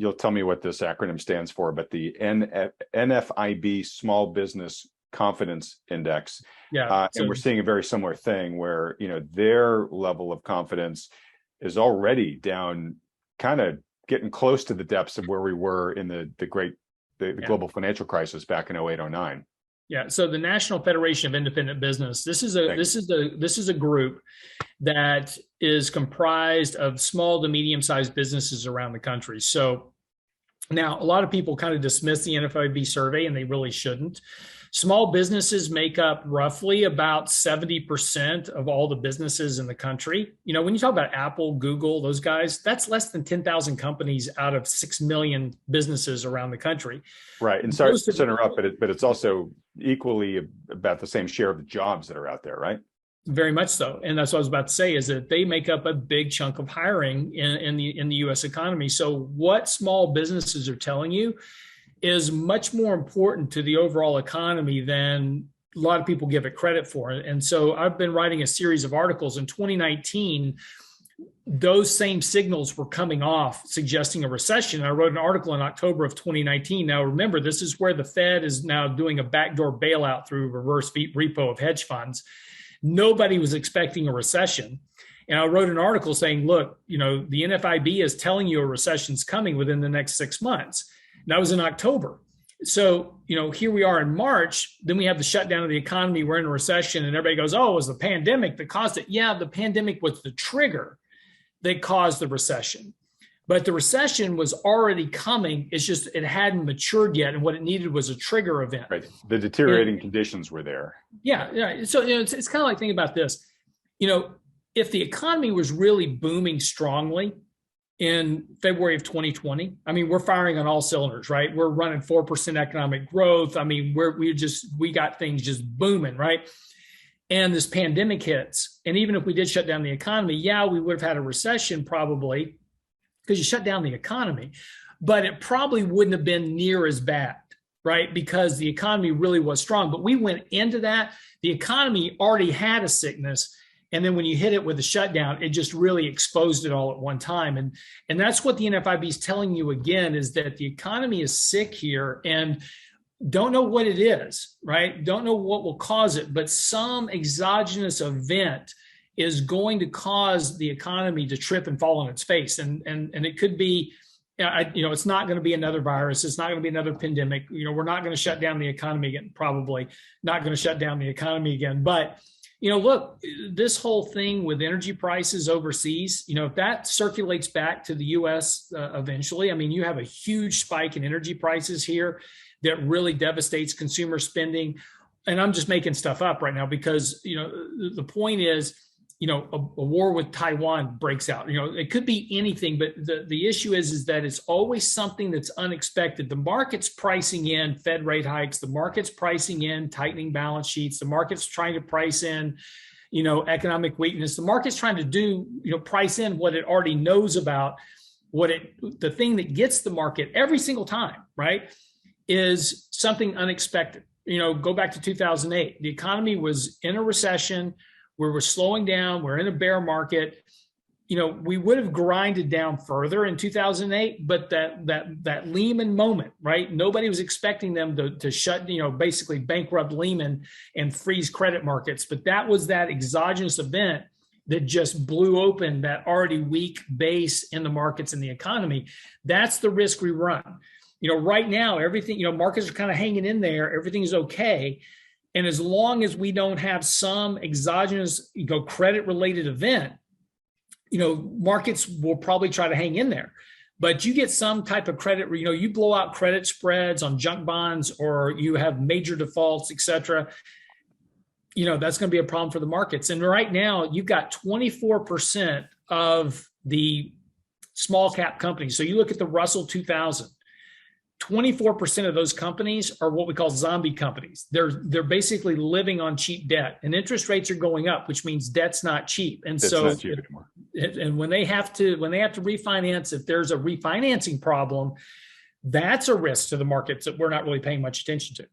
you'll tell me what this acronym stands for, but the NFIB Small Business Confidence Index. Yeah. And we're seeing a very similar thing where, their level of confidence is already down, kind of getting close to the depths of where we were in the global financial crisis back in 08, 09. Yeah. So the National Federation of Independent Business, this is a group that is comprised of small to medium-sized businesses around the country. So now a lot of people kind of dismiss the NFIB survey, and they really shouldn't. Small businesses make up roughly about 70% of all the businesses in the country. When you talk about Apple, Google, those guys, that's less than 10,000 companies out of 6 million businesses around the country. Right. And sorry to interrupt, but it's also equally about the same share of the jobs that are out there, right? Very much so. And that's what I was about to say, is that they make up a big chunk of hiring in the U.S. economy. So what small businesses are telling you is much more important to the overall economy than a lot of people give it credit for. And so I've been writing a series of articles in 2019. Those same signals were coming off, suggesting a recession. I wrote an article in October of 2019. Now, remember, this is where the Fed is now doing a backdoor bailout through reverse repo of hedge funds. Nobody was expecting a recession. And I wrote an article saying, look, the NFIB is telling you a recession's coming within the next 6 months. And that was in October. So, here we are in March, then we have the shutdown of the economy. We're in a recession, and everybody goes, oh, it was the pandemic that caused it. Yeah, the pandemic was the trigger that caused the recession. But the recession was already coming. It's just, it hadn't matured yet. And what it needed was a trigger event. Right. The deteriorating conditions were there. Yeah. So, it's kind of like, think about this. If the economy was really booming strongly in February of 2020, we're firing on all cylinders, right? We're running 4% economic growth. We got things just booming, right? And this pandemic hits. And even if we did shut down the economy, we would have had a recession probably, because you shut down the economy, but it probably wouldn't have been near as bad, right? Because the economy really was strong. But we went into that, the economy already had a sickness. And then when you hit it with a shutdown, it just really exposed it all at one time. And that's what the NFIB is telling you again, is that the economy is sick here and don't know what it is, right? Don't know what will cause it, but some exogenous event is going to cause the economy to trip and fall on its face. And it could be, it's not going to be another virus. It's not going to be another pandemic. We're not going to shut down the economy again, probably not going to shut down the economy again. But look, this whole thing with energy prices overseas, if that circulates back to the U.S. Eventually, you have a huge spike in energy prices here that really devastates consumer spending. And I'm just making stuff up right now because, the point is, a war with Taiwan breaks out. It could be anything, but the issue is that it's always something that's unexpected. The market's pricing in Fed rate hikes. The market's pricing in tightening balance sheets. The market's trying to price in, economic weakness. The market's trying to price in what it already knows about. The thing that gets the market every single time, right, is something unexpected. Go back to 2008. The economy was in a recession where we're slowing down, we're in a bear market. We would have grinded down further in 2008, but that Lehman moment, right? Nobody was expecting them to shut, basically bankrupt Lehman and freeze credit markets. But that was that exogenous event that just blew open that already weak base in the markets and the economy. That's the risk we run. Right now, everything, markets are kind of hanging in there. Everything is okay. And as long as we don't have some exogenous, credit-related event, markets will probably try to hang in there. But you get some type of credit, you blow out credit spreads on junk bonds, or you have major defaults, et cetera. That's going to be a problem for the markets. And right now, you've got 24% of the small cap companies. So you look at the Russell 2000. 24% of those companies are what we call zombie companies. They're basically living on cheap debt, and interest rates are going up, which means debt's not cheap. And it's not cheap anymore. And when they have to refinance, if there's a refinancing problem, that's a risk to the markets that we're not really paying much attention to.